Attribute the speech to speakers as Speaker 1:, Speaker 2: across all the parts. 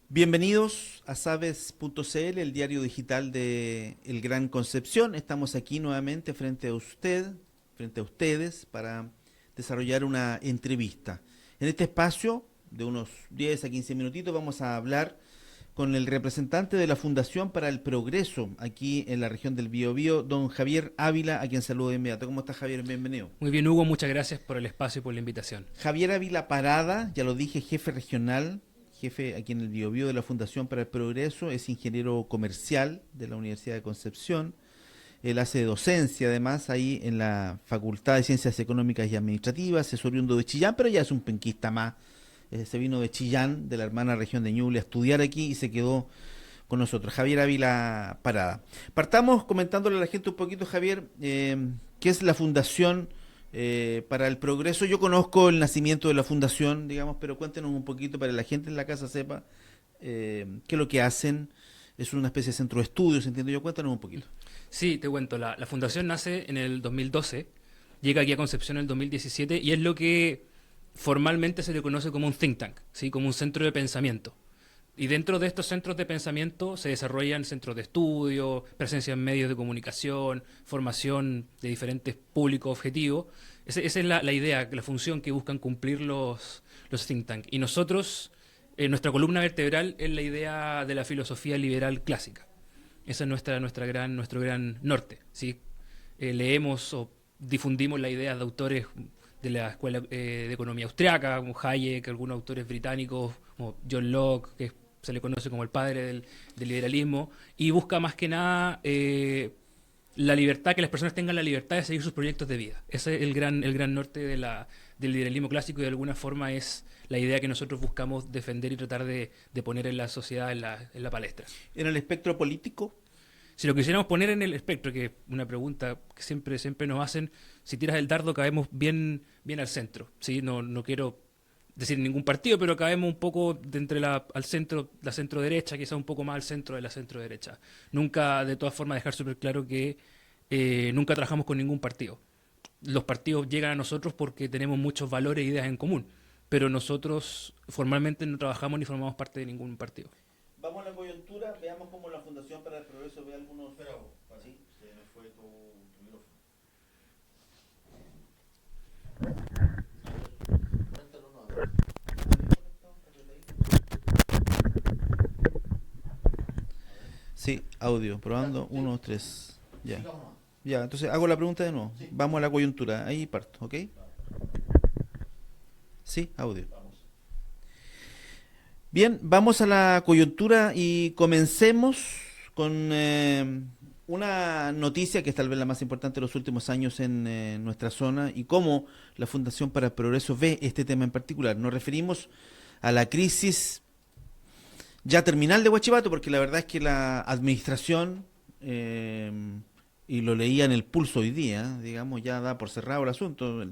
Speaker 1: Bienvenidos a Sabes.cl, el diario digital de El Gran Concepción. Estamos aquí nuevamente frente a ustedes, para desarrollar una entrevista. En este espacio de unos 10 a 15 minutitos vamos a hablar con el representante de la Fundación para el Progreso aquí en la región del Biobío, don Javier Ávila, a quien saludo de inmediato. ¿Cómo está, Javier? Bienvenido.
Speaker 2: Muy bien, Hugo, muchas gracias por el espacio y por la invitación.
Speaker 1: Javier Ávila Parada, ya lo dije, jefe regional, jefe aquí en el Biobío de la Fundación para el Progreso, es ingeniero comercial de la Universidad de Concepción. Él hace docencia además ahí en la Facultad de Ciencias Económicas y Administrativas, es oriundo de Chillán, pero ya es un penquista más. Se vino de Chillán, de la hermana región de Ñuble, a estudiar aquí y se quedó con nosotros. Javier Ávila Parada. Partamos comentándole a la gente un poquito, Javier, qué es la Fundación para el Progreso. Yo conozco el nacimiento de la Fundación, digamos, pero cuéntenos un poquito para que la gente en la casa sepa qué es lo que hacen. Es una especie de centro de estudios, entiendo yo. Cuéntanos un poquito.
Speaker 2: Sí, te cuento. La fundación nace en el 2012, llega aquí a Concepción en el 2017 y es lo que formalmente se le conoce como un think tank, ¿sí? Como un centro de pensamiento. Y dentro de estos centros de pensamiento se desarrollan centros de estudio, presencia en medios de comunicación, formación de diferentes públicos objetivos. Esa es la idea, la función que buscan cumplir los think tank. Y nosotros, nuestra columna vertebral es la idea de la filosofía liberal clásica. Ese es nuestro gran norte, ¿sí? Leemos o difundimos la idea de autores de la escuela de economía austriaca, como Hayek, algunos autores británicos, como John Locke, que se le conoce como el padre del liberalismo, y busca más que nada la libertad, que las personas tengan la libertad de seguir sus proyectos de vida. Ese es el gran norte del liberalismo clásico, y de alguna forma es la idea que nosotros buscamos defender y tratar de poner en la sociedad, en la palestra.
Speaker 1: ¿En el espectro político?
Speaker 2: Si lo quisiéramos poner en el espectro, que es una pregunta que siempre nos hacen, si tiras el dardo caemos bien al centro, ¿sí? No quiero decir ningún partido, pero caemos un poco de entre la centro derecha, quizá un poco más al centro de la centro derecha. Nunca, de todas formas, dejar súper claro que nunca trabajamos con ningún partido. Los partidos llegan a nosotros porque tenemos muchos valores e ideas en común, pero nosotros formalmente no trabajamos ni formamos parte de ningún partido.
Speaker 1: Vamos a la coyuntura, veamos cómo la Fundación para el Progreso ve algunos... Pero, ¿sí? Se me fue tu micrófono. Sí, audio, probando, 1, 2, 3. Ya. Ya, entonces hago la pregunta de nuevo. Sí. Vamos a la coyuntura, ahí parto, ¿ok? Sí, audio. Bien, vamos a la coyuntura y comencemos con una noticia que es tal vez la más importante de los últimos años en nuestra zona y cómo la Fundación para el Progreso ve este tema en particular. Nos referimos a la crisis ya terminal de Huachipato, porque la verdad es que la administración, y lo leía en el Pulso hoy día, digamos, ya da por cerrado el asunto.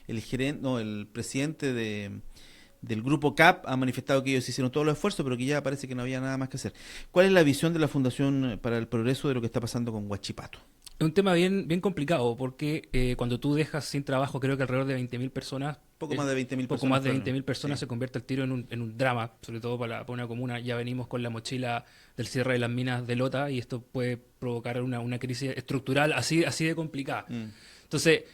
Speaker 1: El presidente del grupo CAP ha manifestado que ellos hicieron todos los esfuerzos, pero que ya parece que no había nada más que hacer. ¿Cuál es la visión de la Fundación para el Progreso de lo que está pasando con Huachipato?
Speaker 2: Es un tema bien complicado, porque cuando tú dejas sin trabajo, creo que alrededor de 20.000 personas,
Speaker 1: Poco más de 20.000 personas.
Speaker 2: Poco más de 20.000 personas,
Speaker 1: sí.
Speaker 2: Se convierte el tiro en un drama, sobre todo para una comuna. Ya venimos con la mochila del cierre de las minas de Lota, y esto puede provocar una crisis estructural así de complicada. Entonces,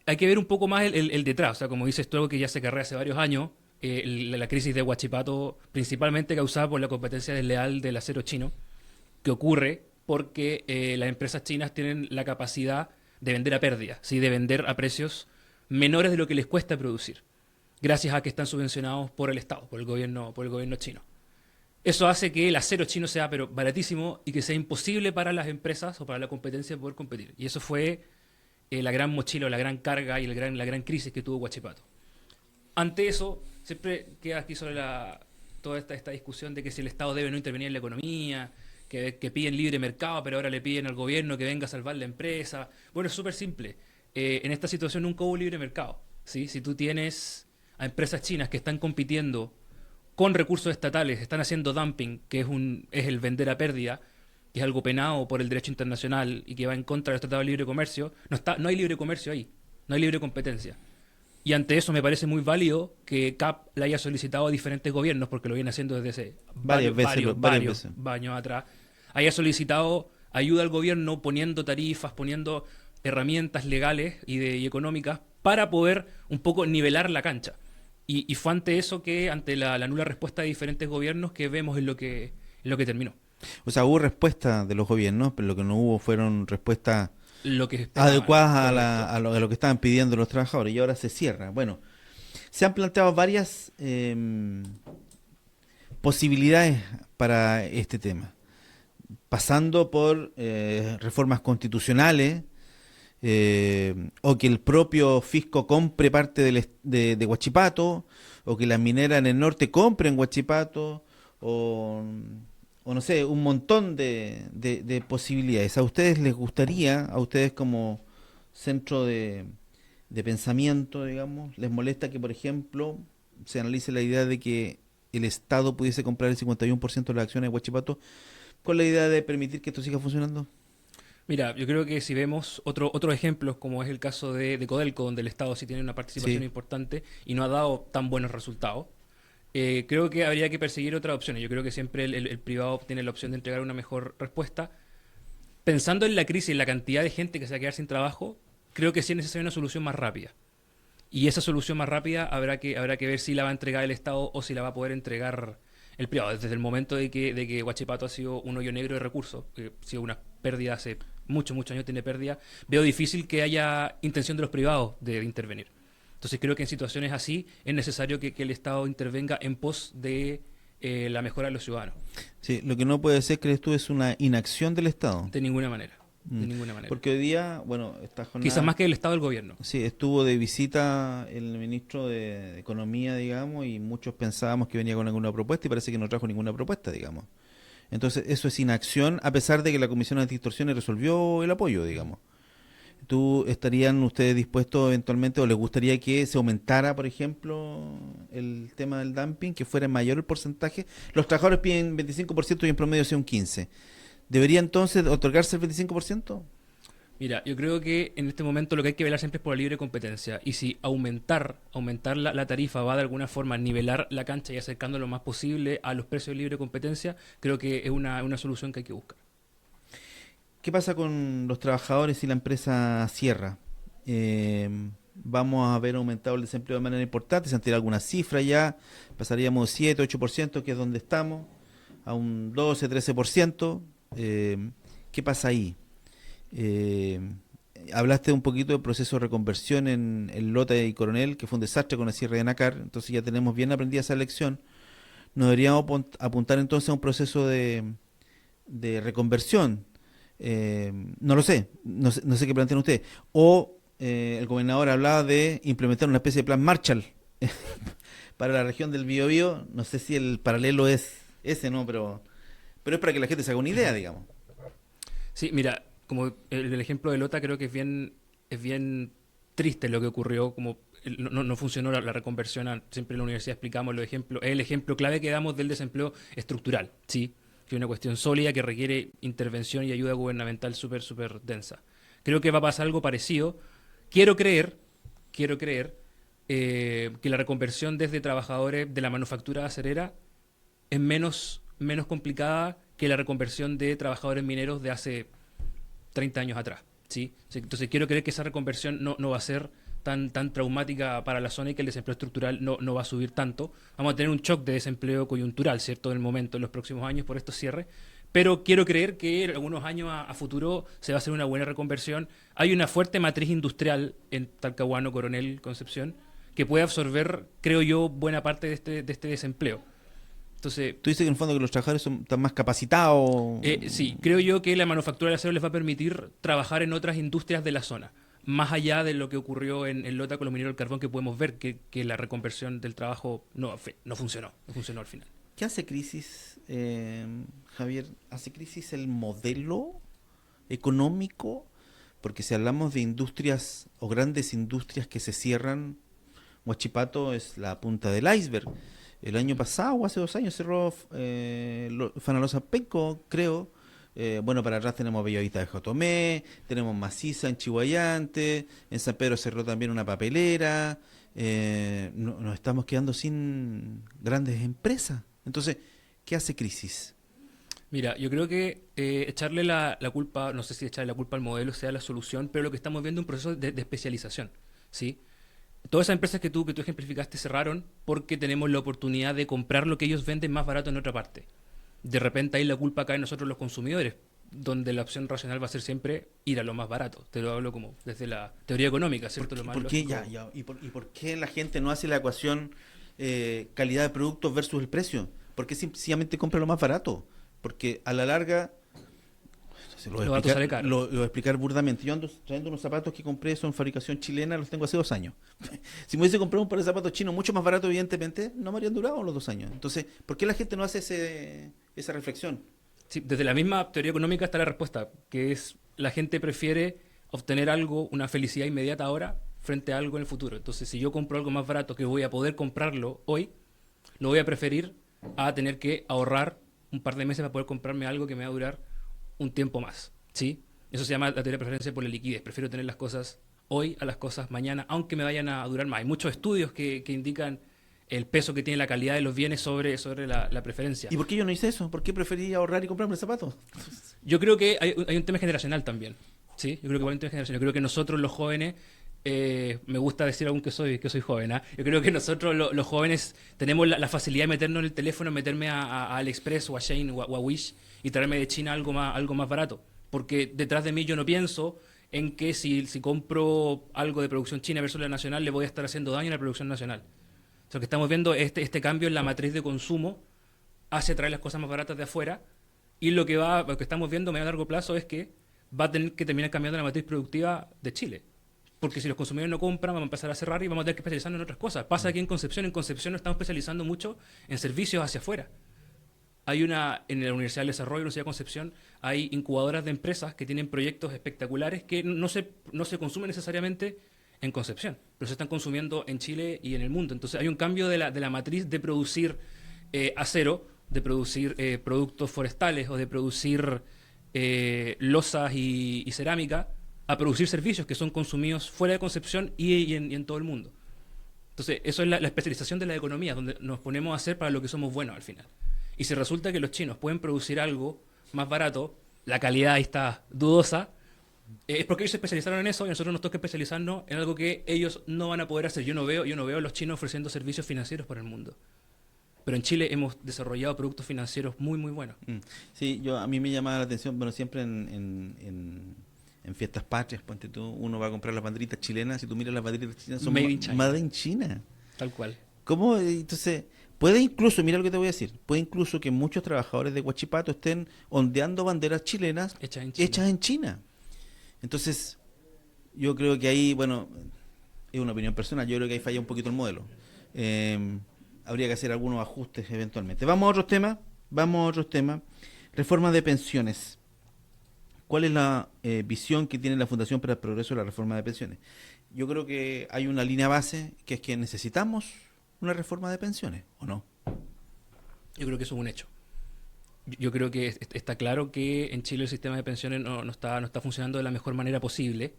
Speaker 2: hay que ver un poco más el detrás. O sea, como dices tú, algo que ya se carrea hace varios años, la crisis de Huachipato, principalmente causada por la competencia desleal del acero chino, que ocurre porque las empresas chinas tienen la capacidad de vender a pérdida, ¿sí? De vender a precios menores de lo que les cuesta producir, gracias a que están subvencionados por el Estado, por el gobierno chino. Eso hace que el acero chino sea pero baratísimo y que sea imposible para las empresas o para la competencia poder competir. Y eso fue la gran mochila, la gran carga y la gran crisis que tuvo Huachipato. Ante eso, siempre queda aquí sobre toda esta discusión de que si el Estado debe o no intervenir en la economía, que piden libre mercado, pero ahora le piden al gobierno que venga a salvar la empresa. Bueno, es súper simple. En esta situación nunca hubo libre mercado, ¿sí? Si tú tienes a empresas chinas que están compitiendo con recursos estatales, están haciendo dumping, que es el vender a pérdida, que es algo penado por el derecho internacional y que va en contra de los tratados de libre comercio, no hay libre comercio ahí, no hay libre competencia. Y ante eso me parece muy válido que CAP le haya solicitado a diferentes gobiernos, porque lo viene haciendo desde hace varios años atrás, haya solicitado ayuda al gobierno poniendo tarifas, poniendo herramientas legales y económicas para poder un poco nivelar la cancha. Y fue ante eso que, ante la nula respuesta de diferentes gobiernos, que vemos en lo que terminó.
Speaker 1: O sea, hubo respuesta de los gobiernos, pero lo que no hubo fueron respuestas
Speaker 2: Lo que esperaban,
Speaker 1: adecuadas
Speaker 2: correcto.
Speaker 1: a lo que estaban pidiendo los trabajadores y ahora se cierra. Bueno, se han planteado varias posibilidades para este tema, pasando por reformas constitucionales, o que el propio fisco compre parte de Huachipato, o que las mineras en el norte compren Huachipato, o no sé, un montón de posibilidades. ¿A ustedes les gustaría, a ustedes como centro de pensamiento, digamos, les molesta que, por ejemplo, se analice la idea de que el Estado pudiese comprar el 51% de las acciones de Huachipato con la idea de permitir que esto siga funcionando?
Speaker 2: Mira, yo creo que si vemos otros ejemplos, como es el caso de Codelco, donde el Estado sí tiene una participación
Speaker 1: Sí.
Speaker 2: importante y no ha dado tan buenos resultados, creo que habría que perseguir otras opciones. Yo creo que siempre el privado tiene la opción de entregar una mejor respuesta. Pensando en la crisis, en la cantidad de gente que se va a quedar sin trabajo, creo que sí es necesaria una solución más rápida. Y esa solución más rápida habrá que ver si la va a entregar el Estado o si la va a poder entregar el privado. Desde el momento de que Huachipato ha sido un hoyo negro de recursos, que ha sido una pérdida hace muchos años, tiene pérdida, veo difícil que haya intención de los privados de intervenir. Entonces creo que en situaciones así es necesario que el Estado intervenga en pos de la mejora de los ciudadanos.
Speaker 1: Sí, lo que no puede ser, crees tú, es una inacción del Estado.
Speaker 2: De ninguna manera.
Speaker 1: Mm.
Speaker 2: De ninguna manera.
Speaker 1: Porque hoy día, bueno, esta
Speaker 2: Quizás
Speaker 1: jornada,
Speaker 2: más que el Estado del gobierno.
Speaker 1: sí, estuvo de visita el ministro de Economía, digamos, y muchos pensábamos que venía con alguna propuesta y parece que no trajo ninguna propuesta, digamos. Entonces, eso es inacción, a pesar de que la Comisión Antidistorsiones resolvió el apoyo, digamos. ¿Tú estarían ustedes dispuestos eventualmente o les gustaría que se aumentara, por ejemplo, el tema del dumping, que fuera mayor el porcentaje? Los trabajadores piden 25% y en promedio sea un 15%. ¿Debería entonces otorgarse el 25%?
Speaker 2: Mira, yo creo que en este momento lo que hay que velar siempre es por la libre competencia. Y si aumentar la tarifa va de alguna forma a nivelar la cancha y acercando lo más posible a los precios de libre competencia, creo que es una solución que hay que buscar.
Speaker 1: ¿Qué pasa con los trabajadores si la empresa cierra? Vamos a ver aumentado el desempleo de manera importante, se han tirado algunas cifras ya, pasaríamos de 7, 8%, que es donde estamos, a un 12, 13%. ¿Qué pasa ahí? Eh, Hablaste un poquito del proceso de reconversión en Lota y Coronel, que fue un desastre con el cierre de Nacar, entonces ya tenemos bien aprendida esa lección. Nos deberíamos apuntar entonces a un proceso de reconversión. No lo sé, no sé qué plantean ustedes. O el gobernador hablaba de implementar una especie de plan Marshall para la región del Biobío. No sé si el paralelo es ese, ¿no? Pero es para que la gente se haga una idea, digamos.
Speaker 2: Sí, mira, como el ejemplo de Lota creo que es bien triste lo que ocurrió, como no funcionó la reconversión. Siempre en la universidad explicamos los ejemplos. Es el ejemplo clave que damos del desempleo estructural, ¿sí? Que es una cuestión sólida que requiere intervención y ayuda gubernamental súper densa. Creo que va a pasar algo parecido. Quiero creer, quiero creer que la reconversión desde trabajadores de la manufactura acerera es menos complicada que la reconversión de trabajadores mineros de hace 30 años atrás. ¿Sí? Entonces quiero creer que esa reconversión no va a ser tan traumática para la zona y que el desempleo estructural no va a subir tanto. Vamos a tener un shock de desempleo coyuntural, ¿cierto?, en el momento, en los próximos años por estos cierres. Pero quiero creer que en algunos años a futuro se va a hacer una buena reconversión. Hay una fuerte matriz industrial en Talcahuano, Coronel, Concepción, que puede absorber, creo yo, buena parte de este desempleo. Entonces,
Speaker 1: Tú dices que en el fondo que los trabajadores están más capacitados.
Speaker 2: sí, creo yo que la manufactura del acero les va a permitir trabajar en otras industrias de la zona, más allá de lo que ocurrió en Lota con los mineros del carbón, que podemos ver que la reconversión del trabajo no funcionó al final.
Speaker 1: ¿Qué hace crisis, Javier? ¿Hace crisis el modelo económico? Porque si hablamos de industrias o grandes industrias que se cierran, Huachipato es la punta del iceberg. El año pasado, o hace 2 años, cerró Fanalosa Penco, creo. Bueno, para atrás tenemos Bellavista de Jotomé, tenemos Maciza en Chihuayante, en San Pedro cerró también una papelera. Nos estamos quedando sin grandes empresas. Entonces, ¿qué hace Crisis?
Speaker 2: Mira, yo creo que echarle la culpa, no sé si echarle la culpa al modelo sea la solución, pero lo que estamos viendo es un proceso de especialización, ¿sí? Todas esas empresas que tú ejemplificaste cerraron porque tenemos la oportunidad de comprar lo que ellos venden más barato en otra parte. De repente ahí la culpa cae en nosotros los consumidores, donde la opción racional va a ser siempre ir a lo más barato. Te lo hablo como desde la teoría económica, ¿cierto? Lo más
Speaker 1: ¿Por qué,
Speaker 2: lógico.
Speaker 1: y por qué la gente no hace la ecuación calidad de productos versus el precio? ¿Por qué sencillamente compra lo más barato? Porque a la larga, se lo voy a
Speaker 2: Los datos
Speaker 1: explicar,
Speaker 2: sale caro.
Speaker 1: lo voy a explicar burdamente. Yo ando trayendo unos zapatos que compré, son fabricación chilena, los tengo hace 2 años. Si me hubiese comprado un par de zapatos chinos mucho más barato, evidentemente, no me habrían durado los 2 años. Entonces, ¿por qué la gente no hace esa reflexión?
Speaker 2: Sí, desde la misma teoría económica está la respuesta, que es la gente prefiere obtener algo, una felicidad inmediata ahora, frente a algo en el futuro. Entonces, si yo compro algo más barato que voy a poder comprarlo hoy, lo voy a preferir a tener que ahorrar un par de meses para poder comprarme algo que me va a durar un tiempo más. ¿Sí? Eso se llama la teoría de preferencia por la liquidez. Prefiero tener las cosas hoy a las cosas mañana, aunque me vayan a durar más. Hay muchos estudios que indican el peso que tiene la calidad de los bienes sobre la preferencia.
Speaker 1: ¿Y por qué yo no hice eso? ¿Por qué preferí ahorrar y comprarme zapatos?
Speaker 2: Yo creo que hay un tema generacional también. ¿Sí? Yo creo que hay un tema generacional. Yo creo que nosotros los jóvenes, me gusta decir aún que soy joven, ¿ah? Yo creo que nosotros los jóvenes tenemos la facilidad de meternos en el teléfono, meterme a AliExpress o a Shein o a Wish y traerme de China algo más barato. Porque detrás de mí yo no pienso en que si compro algo de producción china versus la nacional, le voy a estar haciendo daño a la producción nacional. O sea, lo que estamos viendo es este cambio en la matriz de consumo hace traer las cosas más baratas de afuera y lo que estamos viendo a medio y largo plazo es que va a tener que terminar cambiando la matriz productiva de Chile. Porque si los consumidores no compran, vamos a empezar a cerrar y vamos a tener que especializarnos en otras cosas. Pasa aquí en Concepción nos estamos especializando mucho en servicios hacia afuera. En la Universidad del Desarrollo, Universidad de Concepción, hay incubadoras de empresas que tienen proyectos espectaculares que no se consumen necesariamente en Concepción, pero se están consumiendo en Chile y en el mundo. Entonces hay un cambio de la matriz de producir acero, de producir productos forestales o de producir losas y cerámica, a producir servicios que son consumidos fuera de Concepción y en todo el mundo. Entonces, eso es la especialización de la economía, donde nos ponemos a hacer para lo que somos buenos al final. Y si resulta que los chinos pueden producir algo más barato, la calidad ahí está dudosa, es porque ellos se especializaron en eso y nosotros nos toca especializarnos en algo que ellos no van a poder hacer. Yo no veo a los chinos ofreciendo servicios financieros para el mundo. Pero en Chile hemos desarrollado productos financieros muy, muy buenos.
Speaker 1: Sí, a mí me llama la atención, bueno, siempre en fiestas patrias, ponte tú, uno va a comprar las banderitas chilenas, si tú miras las banderitas chilenas son
Speaker 2: Made in China.
Speaker 1: made in China.
Speaker 2: Tal cual.
Speaker 1: ¿Cómo? Entonces, puede incluso, mira lo que te voy a decir, puede incluso que muchos trabajadores de Huachipato estén ondeando banderas chilenas
Speaker 2: Hechas
Speaker 1: en China. Entonces, yo creo que ahí, bueno, es una opinión personal, yo creo que ahí falla un poquito el modelo. Habría que hacer algunos ajustes eventualmente. Vamos a otros temas. Reforma de pensiones. ¿Cuál es la visión que tiene la Fundación para el Progreso de la Reforma de Pensiones? Yo creo que hay una línea base que es que necesitamos una reforma de pensiones, ¿o no?
Speaker 2: Yo creo que eso es un hecho. Yo creo que está claro que en Chile el sistema de pensiones no está funcionando de la mejor manera posible.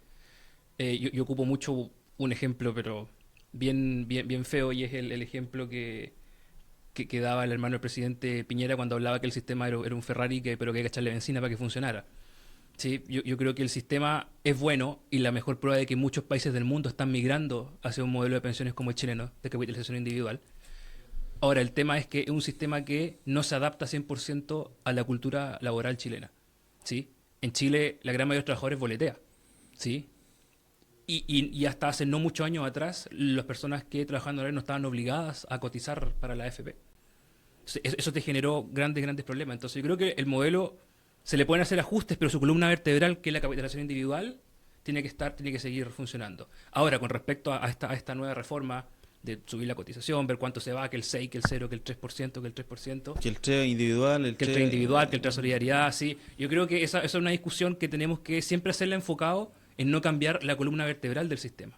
Speaker 2: Yo ocupo mucho un ejemplo, pero bien feo, y es el ejemplo que daba el hermano del presidente Piñera cuando hablaba que el sistema era un Ferrari, pero que hay que echarle benzina para que funcionara. Sí, yo creo que el sistema es bueno y la mejor prueba de que muchos países del mundo están migrando hacia un modelo de pensiones como el chileno, de capitalización individual. Ahora, el tema es que es un sistema que no se adapta 100% a la cultura laboral chilena. ¿Sí? En Chile, la gran mayoría de los trabajadores boletea. ¿Sí? Y hasta hace no muchos años atrás, las personas que trabajaban en horario no estaban obligadas a cotizar para la AFP. Entonces, eso te generó grandes problemas. Entonces, yo creo que el modelo se le pueden hacer ajustes, pero su columna vertebral, que es la capitalización individual, tiene que seguir funcionando. Ahora, con respecto a esta nueva reforma de subir la cotización, ver cuánto se va, que el 6, que el 0, que el 3%, que el 3%.
Speaker 1: Que el TRE individual,
Speaker 2: que el TRE individual, que el TRE solidaridad, sí. Yo creo que esa es una discusión que tenemos que siempre hacerla enfocado en no cambiar la columna vertebral del sistema,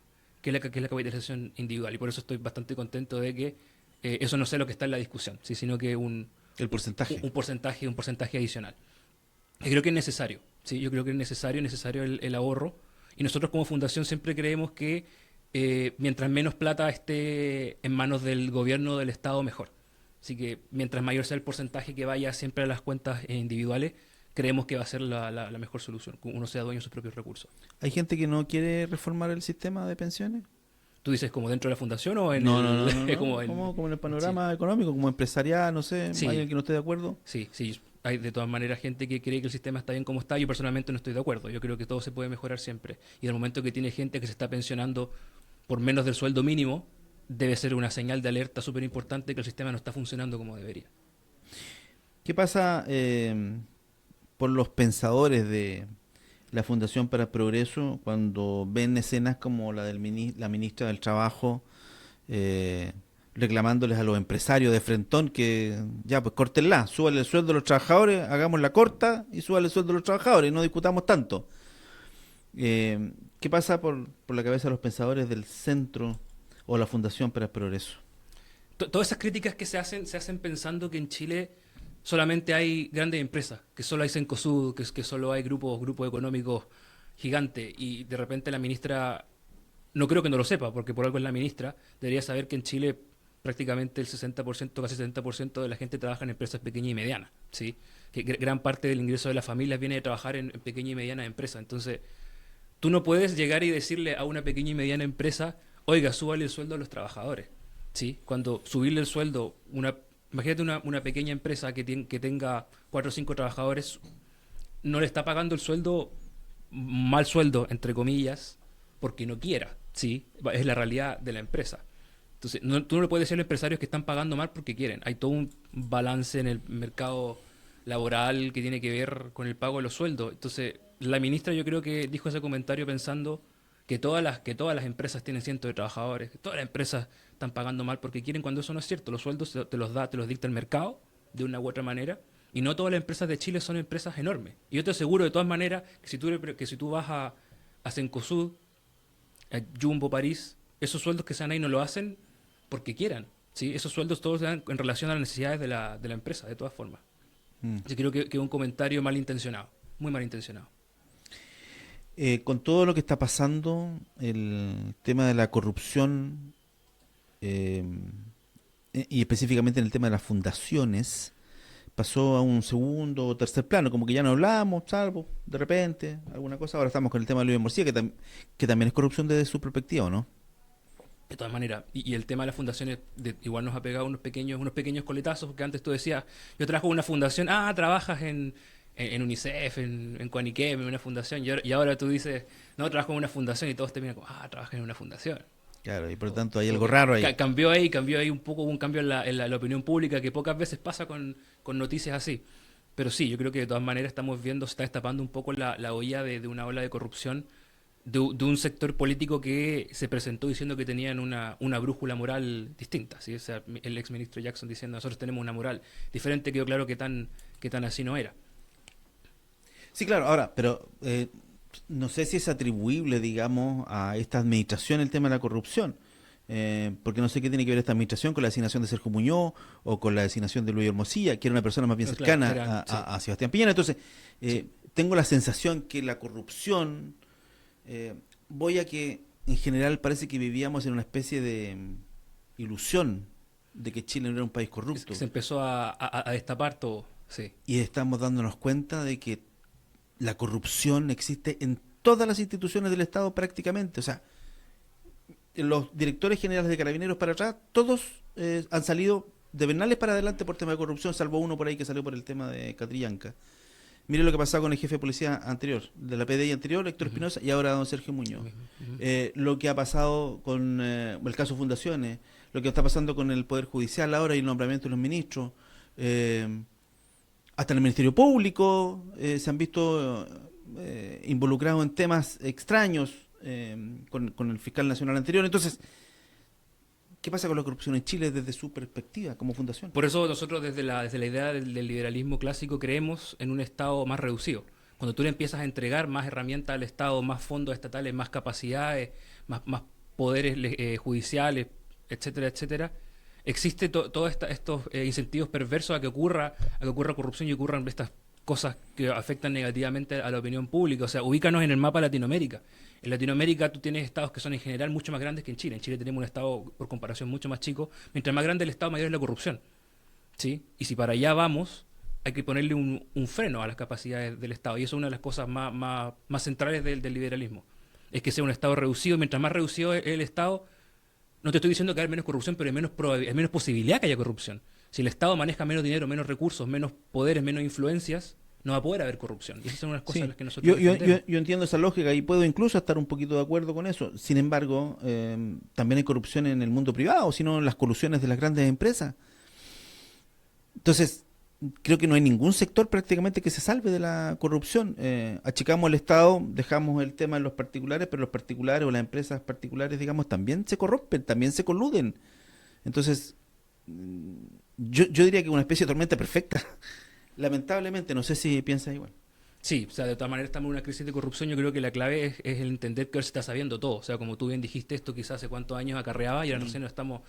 Speaker 2: que es la capitalización individual. Y por eso estoy bastante contento de que eso no sea lo que está en la discusión, ¿sí? Sino que
Speaker 1: El porcentaje.
Speaker 2: un porcentaje adicional. Y creo que es necesario, ¿sí? Yo creo que es necesario el ahorro. Y nosotros como fundación siempre creemos que mientras menos plata esté en manos del gobierno o del Estado, mejor. Así que mientras mayor sea el porcentaje que vaya siempre a las cuentas individuales, creemos que va a ser la mejor solución, que uno sea dueño de sus propios recursos.
Speaker 1: ¿Hay gente que no quiere reformar el sistema de pensiones?
Speaker 2: ¿Tú dices como dentro de la fundación o en
Speaker 1: No, no,
Speaker 2: el...
Speaker 1: no, no, no. Como en el
Speaker 2: Sí,
Speaker 1: panorama económico, como empresarial, no sé,
Speaker 2: sí,
Speaker 1: ¿hay alguien que no esté de acuerdo?
Speaker 2: sí. Hay de todas maneras gente que cree que el sistema está bien como está. Yo personalmente no estoy de acuerdo. Yo creo que todo se puede mejorar siempre. Y en el momento que tiene gente que se está pensionando por menos del sueldo mínimo, debe ser una señal de alerta súper importante que el sistema no está funcionando como debería.
Speaker 1: ¿Qué pasa por los pensadores de la Fundación para el Progreso cuando ven escenas como la la ministra del Trabajo eh, reclamándoles a los empresarios de Frentón que ya, pues córtenla, súbale el sueldo a los trabajadores, hagamos la corta y súbale el sueldo a los trabajadores, no discutamos tanto? ¿Qué pasa por la cabeza de los pensadores del centro o la Fundación para el Progreso?
Speaker 2: Todas esas críticas que se hacen pensando que en Chile solamente hay grandes empresas, que solo hay Cencosud, que solo hay grupos económicos gigantes, y de repente la ministra, no creo que no lo sepa, porque por algo es la ministra, debería saber que en Chile prácticamente el 60%, casi 70% de la gente trabaja en empresas pequeñas y medianas, ¿sí? Que gran parte del ingreso de las familias viene de trabajar en pequeñas y medianas empresas. Entonces, tú no puedes llegar y decirle a una pequeña y mediana empresa, oiga, súbale el sueldo a los trabajadores, ¿sí? Cuando subirle el sueldo, imagínate una pequeña empresa que tenga 4 o 5 trabajadores, no le está pagando el sueldo, mal sueldo, entre comillas, porque no quiera, ¿sí? Es la realidad de la empresa. Entonces, tú no le puedes decir a los empresarios que están pagando mal porque quieren. Hay todo un balance en el mercado laboral que tiene que ver con el pago de los sueldos. Entonces, la ministra yo creo que dijo ese comentario pensando que todas las empresas tienen cientos de trabajadores, que todas las empresas están pagando mal porque quieren, cuando eso no es cierto. Los sueldos te los dicta el mercado de una u otra manera, y no todas las empresas de Chile son empresas enormes. Y yo te aseguro de todas maneras que si tú vas a Cencosud, a Jumbo, París, esos sueldos que se dan ahí no lo hacen porque quieran, ¿sí? Esos sueldos todos se dan en relación a las necesidades de la empresa, de todas formas.
Speaker 1: Mm.
Speaker 2: Yo creo que es un comentario malintencionado, muy malintencionado.
Speaker 1: Con todo lo que está pasando, el tema de la corrupción eh, y específicamente en el tema de las fundaciones, pasó a un segundo o tercer plano, como que ya no hablamos, salvo de repente, alguna cosa. Ahora estamos con el tema de Luis Morcilla, que también es corrupción desde su perspectiva, ¿o no?
Speaker 2: De todas maneras, y el tema de las fundaciones igual nos ha pegado unos pequeños coletazos, porque antes tú decías, yo trabajo en una fundación, trabajas en UNICEF, en Coaniquem, en una fundación, y ahora tú dices, no, trabajo en una fundación, y todos te miran como, trabajas en una fundación.
Speaker 1: Claro, y por lo tanto hay algo raro ahí.
Speaker 2: Cambió ahí un poco, hubo un cambio en la opinión pública que pocas veces pasa con noticias así. Pero sí, yo creo que de todas maneras estamos viendo, se está destapando un poco la olla de una ola de corrupción de un sector político que se presentó diciendo que tenían una brújula moral distinta, ¿sí? O sea, el ex ministro Jackson diciendo nosotros tenemos una moral diferente, quedó claro que tan así no era.
Speaker 1: Sí, claro, ahora, pero no sé si es atribuible, digamos, a esta administración el tema de la corrupción. Porque no sé qué tiene que ver esta administración con la designación de Sergio Muñoz o con la designación de Luis Hermosilla, que era una persona más bien
Speaker 2: No, claro,
Speaker 1: cercana a Sebastián Piñera. Entonces,
Speaker 2: sí.
Speaker 1: tengo la sensación que la corrupción, voy a que en general parece que vivíamos en una especie de ilusión de que Chile no era un país corrupto.
Speaker 2: Se empezó a destapar todo, sí.
Speaker 1: Y estamos dándonos cuenta de que la corrupción existe en todas las instituciones del Estado prácticamente. O sea, los directores generales de Carabineros para atrás, todos han salido de Bernales para adelante por tema de corrupción, salvo uno por ahí que salió por el tema de Catrillanca. Mire lo que pasaba con el jefe de policía anterior, de la PDI anterior, Héctor Espinosa, y ahora don Sergio Muñoz. Lo que ha pasado con el caso Fundaciones, lo que está pasando con el Poder Judicial ahora y el nombramiento de los ministros, hasta en el Ministerio Público se han visto involucrados en temas extraños con el fiscal nacional anterior. Entonces, ¿qué pasa con la corrupción en Chile desde su perspectiva como fundación?
Speaker 2: Por eso nosotros desde la idea del liberalismo clásico creemos en un Estado más reducido. Cuando tú le empiezas a entregar más herramientas al Estado, más fondos estatales, más capacidades, más poderes judiciales, etcétera, etcétera, existe todos estos incentivos perversos a que ocurra corrupción y ocurran estas cosas que afectan negativamente a la opinión pública. O sea, ubícanos en el mapa de Latinoamérica. En Latinoamérica tú tienes estados que son en general mucho más grandes que en Chile. En Chile tenemos un estado por comparación mucho más chico. Mientras más grande el estado, mayor es la corrupción. ¿Sí? Y si para allá vamos, hay que ponerle un freno a las capacidades del Estado. Y eso es una de las cosas más centrales del liberalismo. Es que sea un Estado reducido. Mientras más reducido es el Estado, no te estoy diciendo que haya menos corrupción, pero hay menos posibilidad que haya corrupción. Si el Estado maneja menos dinero, menos recursos, menos poderes, menos influencias, no va a poder haber corrupción. Y esas son unas cosas en las que nosotros
Speaker 1: yo entiendo esa lógica y puedo incluso estar un poquito de acuerdo con eso. Sin embargo, también hay corrupción en el mundo privado, sino en las colusiones de las grandes empresas. Entonces, creo que no hay ningún sector prácticamente que se salve de la corrupción. Achicamos el Estado, dejamos el tema en los particulares, pero los particulares o las empresas particulares, digamos, también se corrompen, también se coluden. Entonces, yo diría que es una especie de tormenta perfecta. Lamentablemente, no sé si piensas igual.
Speaker 2: Sí, o sea, de todas maneras estamos en una crisis de corrupción. Yo creo que la clave es el entender que ahora se está sabiendo todo. O sea, como tú bien dijiste, esto quizás hace cuántos años acarreaba y ahora no sé, nos estamos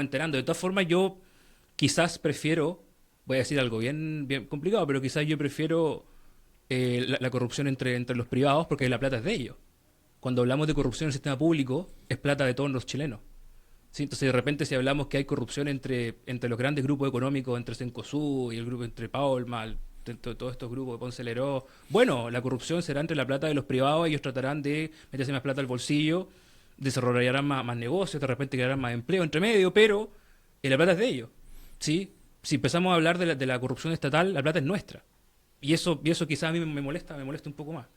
Speaker 2: enterando. De todas formas, yo quizás prefiero, voy a decir algo bien complicado, pero quizás yo prefiero la corrupción entre los privados porque la plata es de ellos. Cuando hablamos de corrupción en el sistema público, es plata de todos los chilenos. ¿Sí? Entonces, de repente, si hablamos que hay corrupción entre los grandes grupos económicos, entre Cencosud y el grupo entre Paulma, todos estos grupos de Ponce Leró, bueno, la corrupción será entre la plata de los privados, ellos tratarán de meterse más plata al bolsillo, desarrollarán más negocios, de repente crearán más empleo entre medio, pero la plata es de ellos. ¿Sí? Si empezamos a hablar de la corrupción estatal, la plata es nuestra. Y eso quizás a mí me molesta un poco más.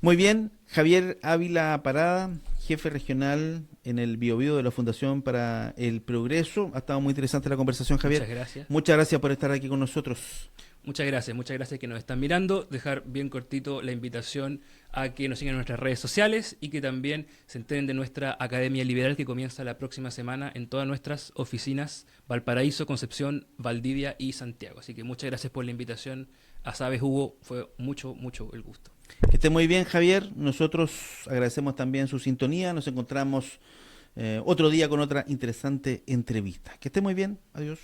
Speaker 1: Muy bien, Javier Ávila Parada, jefe regional en el Biobío de la Fundación para el Progreso. Ha estado muy interesante la conversación, Javier.
Speaker 2: Muchas gracias.
Speaker 1: Muchas gracias por estar aquí con nosotros.
Speaker 2: Muchas gracias que nos están mirando. Dejar bien cortito la invitación a que nos sigan en nuestras redes sociales y que también se enteren de nuestra Academia Liberal que comienza la próxima semana en todas nuestras oficinas: Valparaíso, Concepción, Valdivia y Santiago. Así que muchas gracias por la invitación. A Sabes, Hugo, fue mucho el gusto.
Speaker 1: Que esté muy bien, Javier. Nosotros agradecemos también su sintonía. Nos encontramos otro día con otra interesante entrevista. Que esté muy bien. Adiós.